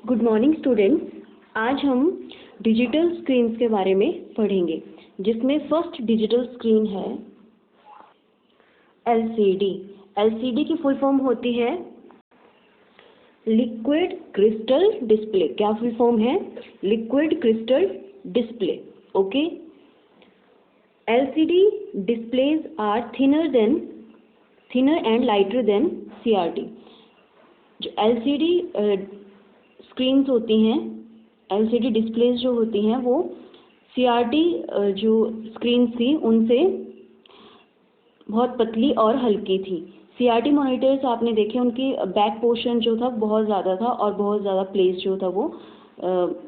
Good morning students. आज हम digital screens के बारे में पढ़ेंगे, जिसमें फर्स्ट डिजिटल स्क्रीन है एलसीडी। एलसीडी की फुल फॉर्म होती है लिक्विड क्रिस्टल डिस्प्ले। क्या फुल फॉर्म है? Liquid crystal display. Okay. LCD displays are thinner and lighter than CRT. जो एलसीडी स्क्रीन्स होती हैं, एलसीडी डिस्प्लेज जो होती हैं, वो सीआरटी जो स्क्रीन्स थी उनसे बहुत पतली और हल्की थी। सीआरटी मॉनिटर्स आपने देखे, उनकी बैक पोर्शन जो था बहुत ज़्यादा था और बहुत ज़्यादा प्लेस जो था वो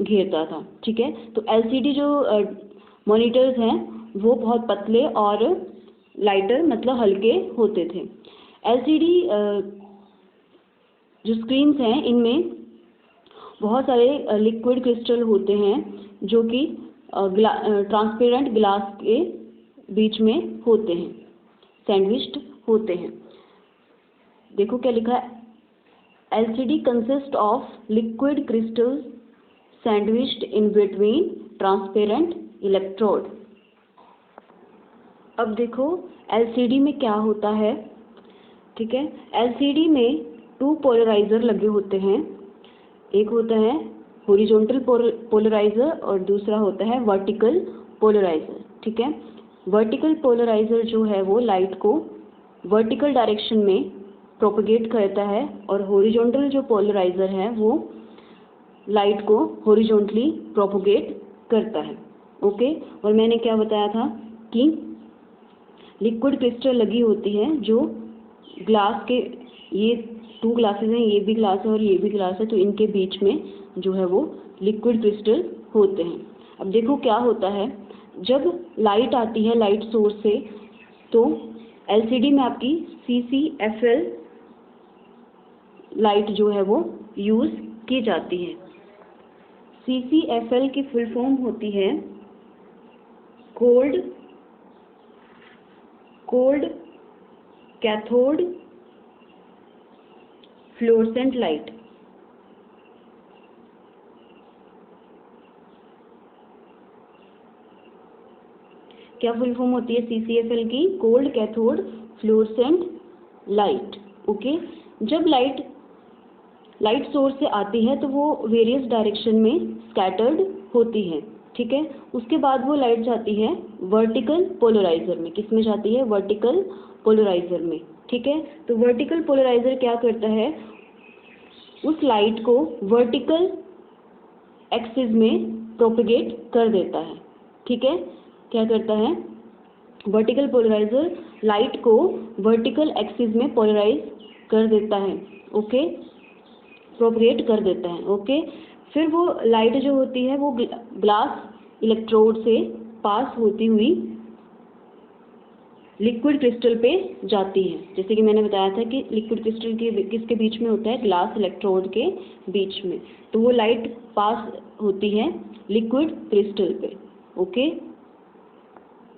घेरता था। ठीक है। तो एलसीडी जो मॉनिटर्स हैं वो बहुत पतले और लाइटर मतलब हल्के होते थे। एलसीडी जो स्क्रीन्स हैं इनमें बहुत सारे लिक्विड क्रिस्टल होते हैं जो कि ट्रांसपेरेंट ग्लास के बीच में होते हैं, सैंडविच्ड होते हैं। देखो क्या लिखा है, LCD consist of liquid crystals sandwiched in between transparent electrode. अब देखो एलसीडी में क्या होता है। ठीक है। एलसीडी में 2 पोलराइजर लगे होते हैं। एक होता है हॉरिजॉन्टल पोलराइजर और दूसरा होता है वर्टिकल पोलराइजर। ठीक है। वर्टिकल पोलराइजर जो है वो लाइट को वर्टिकल डायरेक्शन में प्रोपगेट करता है और हॉरिजॉन्टल जो पोलराइजर है वो लाइट को हॉरिजॉन्टली प्रोपगेट करता है। ओके। और मैंने क्या बताया था कि लिक्विड क्रिस्टल लगी होती है जो ग्लास के, ये 2 ग्लासेस हैं, ये भी ग्लास है और ये भी ग्लास है, तो इनके बीच में जो है वो लिक्विड क्रिस्टल होते हैं। अब देखो क्या होता है, जब लाइट आती है लाइट सोर्स से, तो एलसीडी में आपकी CCFL लाइट जो है वो यूज़ की जाती है। CCFL की फुल फॉर्म होती है कोल्ड कैथोड फ्लोरेसेंट लाइट। क्या फुल फॉर्म होती है CCFL की? Cold cathode fluorescent light. Okay. जब लाइट सोर्स से आती है तो वो वेरियस डायरेक्शन में स्कैटर्ड होती है। ठीक है। उसके बाद वो लाइट जाती है वर्टिकल पोलराइजर में। किस में जाती है? वर्टिकल पोलराइजर में। ठीक है। तो वर्टिकल पोलराइजर क्या करता है, उस लाइट को वर्टिकल एक्सिस में प्रोपगेट कर देता है। ठीक है। क्या करता है, वर्टिकल पोलराइजर लाइट को वर्टिकल एक्सिस में पोलराइज कर देता है। ओके। प्रोपगेट कर देता है। ओके। फिर वो लाइट जो होती है वो ग्लास इलेक्ट्रोड से पास होती हुई लिक्विड क्रिस्टल पे जाती है। जैसे कि मैंने बताया था कि लिक्विड क्रिस्टल के किसके बीच में होता है? ग्लास इलेक्ट्रोड के बीच में। तो वो लाइट पास होती है लिक्विड क्रिस्टल पे। ओके।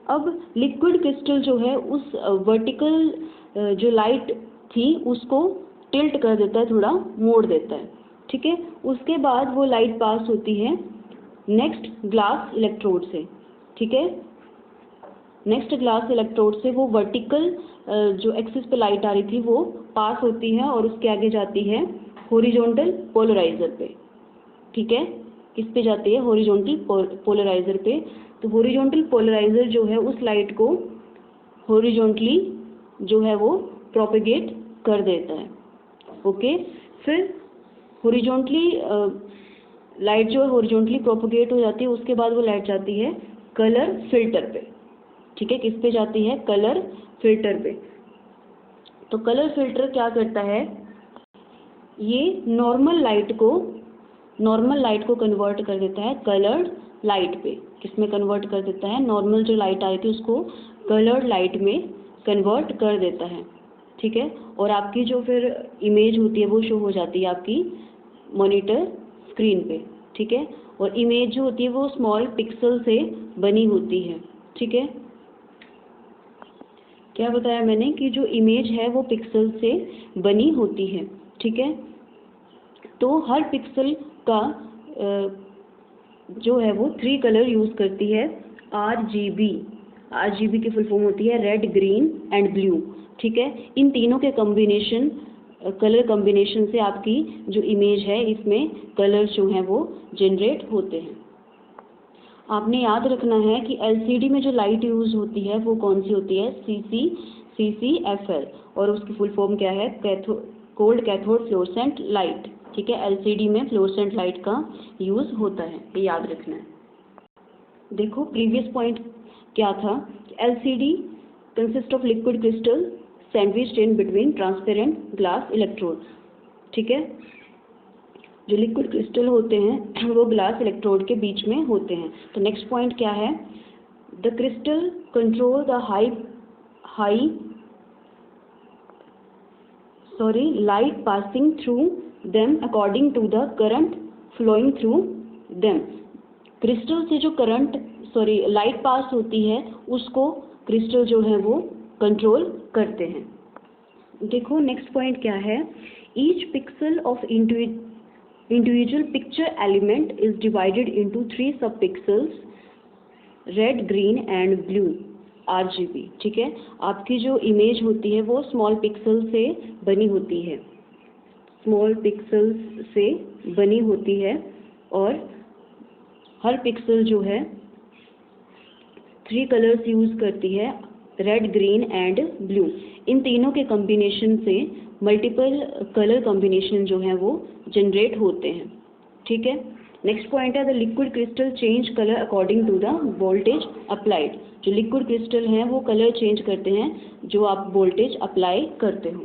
अब लिक्विड क्रिस्टल जो है उस वर्टिकल जो लाइट थी उसको टिल्ट कर देता है, थोड़ा मोड़ देता है। ठीक है। उसके बाद वो लाइट पास होती है नेक्स्ट ग्लास इलेक्ट्रोड से। ठीक है। नेक्स्ट ग्लास इलेक्ट्रोड से वो वर्टिकल जो एक्सिस पे लाइट आ रही थी वो पास होती है और उसके आगे जाती है हॉरिजॉन्टल पोलराइजर पे। ठीक है। किस पे जाती है? हॉरिजॉन्टल पोलराइजर पे। तो हॉरिजॉन्टल पोलराइजर जो है उस लाइट को हॉरिजॉन्टली जो है वो प्रोपगेट कर देता है। ओके। फिर हॉरिजॉन्टली लाइट जो है हॉरिजॉन्टली प्रोपगेट हो जाती है। उसके बाद वो लाइट जाती है कलर फिल्टर पे। ठीक है। किस पे जाती है? कलर फिल्टर पे। तो कलर फिल्टर क्या करता है, ये नॉर्मल लाइट को कन्वर्ट कर देता है कलर्ड लाइट पे। किस में कन्वर्ट कर देता है? नॉर्मल जो लाइट आई थी उसको कलर्ड लाइट में कन्वर्ट कर देता है। ठीक है। और आपकी जो फिर इमेज होती है वो शो हो जाती है आपकी मॉनिटर स्क्रीन पे। ठीक है। और इमेज जो होती है वो स्मॉल पिक्सल से बनी होती है। ठीक है। क्या बताया मैंने कि जो इमेज है वो पिक्सल से बनी होती है। ठीक है। तो हर पिक्सल का जो है वो 3 कलर यूज़ करती है। RGB, RGB की फुल फॉर्म होती है रेड, ग्रीन एंड ब्लू। ठीक है, इन तीनों के कॉम्बिनेशन, कलर कॉम्बिनेशन से आपकी जो इमेज है इसमें कलर्स जो हैं वो जनरेट होते हैं। आपने याद रखना है कि LCD में जो लाइट यूज़ होती है वो कौन सी होती है, CCFL, और उसकी फुल फॉर्म क्या है, कोल्ड कैथोड फ्लोरेसेंट लाइट। ठीक है, LCD में फ्लोरेसेंट लाइट का यूज़ होता है, ये याद रखना है। देखो प्रीवियस पॉइंट क्या था, LCD consist of liquid crystal sandwiched in between transparent glass electrode. ठीक है, जो लिक्विड क्रिस्टल होते हैं वो ग्लास इलेक्ट्रोड के बीच में होते हैं। तो नेक्स्ट पॉइंट क्या है, the crystal control the light passing through them according to the current flowing through them. Crystal से जो लाइट पास होती है उसको क्रिस्टल जो है वो कंट्रोल करते हैं। देखो नेक्स्ट पॉइंट क्या है, each pixel of individual picture element is divided into 3 subpixels, red, green and blue RGB। ठीक है, आपकी जो इमेज होती है वो स्मॉल पिक्सल से बनी होती है, स्मॉल पिक्सल्स से बनी होती है, और हर पिक्सल जो है 3 कलर्स यूज़ करती है, रेड, ग्रीन एंड ब्लू। इन तीनों के कॉम्बिनेशन से मल्टीपल कलर कॉम्बिनेशन जो है वो जनरेट होते हैं। ठीक है, नेक्स्ट पॉइंट है, the liquid crystal change colour according to the voltage applied. जो लिक्विड क्रिस्टल हैं वो कलर चेंज करते हैं जो आप वोल्टेज अप्लाई करते हो।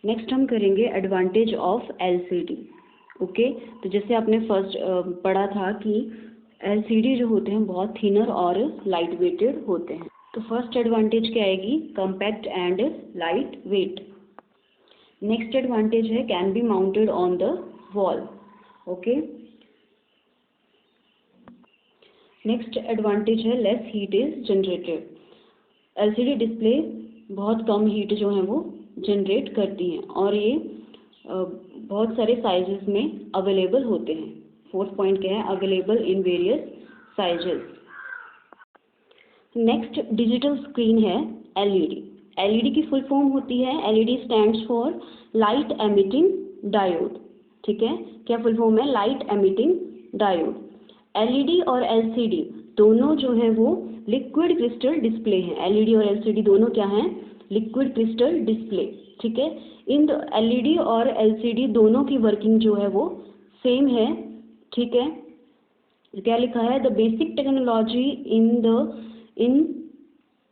नेक्स्ट हम करेंगे एडवांटेज ऑफ LCD। ओके, तो जैसे आपने फर्स्ट पढ़ा था कि LCD जो होते हैं बहुत थिनर और लाइट वेटेड होते हैं। तो फर्स्ट एडवांटेज क्या आएगी, compact and light weight. Next advantage है can be mounted on the wall. Okay, next advantage है less heat is generated. LCD display बहुत कम हीट जो है वो जनरेट करती हैं, और ये बहुत सारे साइजेस में अवेलेबल होते हैं। फोर्थ पॉइंट क्या है, available in various sizes. Next digital screen है LED। LED की फुल फॉर्म होती है, LED stands for light emitting diode. ठीक है, क्या फुल फॉर्म है, लाइट एमिटिंग डायोड। LED और LCD दोनों जो है वो लिक्विड क्रिस्टल डिस्प्ले हैं। LED और LCD दोनों क्या हैं, लिक्विड क्रिस्टल डिस्प्ले। ठीक है, इन LED और LCD दोनों की वर्किंग जो है वो सेम है। ठीक है, क्या लिखा है, the basic technology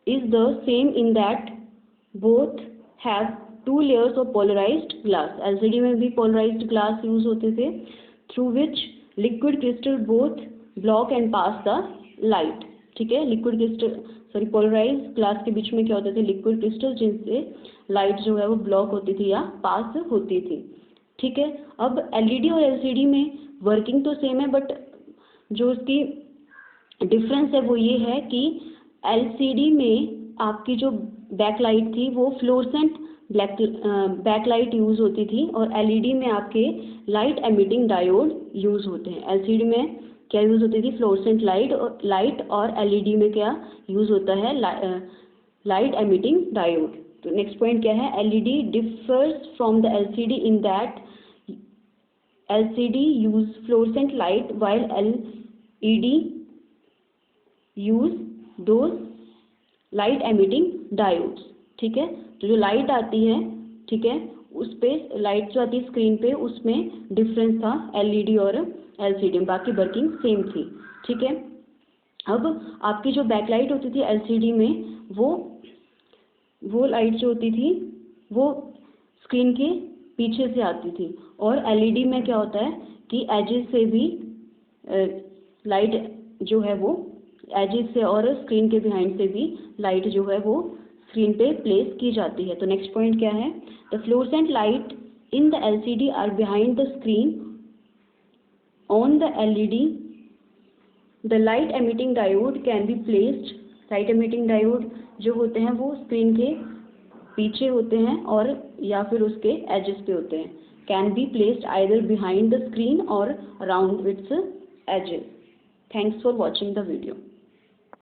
is the same in that both have 2 layers of polarized glass। LCD में भी polarized glass यूज होते थे, through which liquid crystal both block and pass the light। ठीक है, लिक्विड क्रिस्टल पोलराइज्ड ग्लास के बीच में क्या होते थे, लिक्विड क्रिस्टल, जिनसे लाइट जो है वो ब्लॉक होती थी या पास होती थी। ठीक है, अब LED और LCD में वर्किंग तो सेम है, बट जो इसकी डिफरेंस है वो ये है कि LCD में आपकी जो बैकलाइट थी वो फ्लोरेसेंट बैकलाइट यूज़ होती थी, और LED में आपके लाइट एमिटिंग डायोड यूज़ होते हैं। LCD में क्या यूज़ होती थी, फ्लोरेसेंट लाइट, और LED में क्या यूज़ होता है, लाइट एमिटिंग डायोड। तो नेक्स्ट पॉइंट क्या है, LED differs from the LCD in that LCD use fluorescent light while LED use those light emitting diodes. ठीक है, तो जो लाइट आती है, ठीक है, उस पे लाइट जो आती है स्क्रीन पे, उसमें डिफरेंस था LED और LCD में, बाकी वर्किंग सेम थी। ठीक है, अब आपकी जो बैकलाइट होती थी LCD में, वो लाइट जो होती थी वो स्क्रीन के पीछे से आती थी, और LED में क्या होता है कि एजेस से भी लाइट जो है वो एजेस से और स्क्रीन के बिहाइंड से भी लाइट जो है वो स्क्रीन पे प्लेस की जाती है। तो नेक्स्ट पॉइंट क्या है, the fluorescent light in the LCD are behind the screen on the LED। The light emitting diode can be placed. Light emitting diode जो होते हैं वो स्क्रीन के पीछे होते हैं और या फिर उसके एजेस पे होते हैं। can be placed either behind the screen or around its edges. Thanks for watching the video.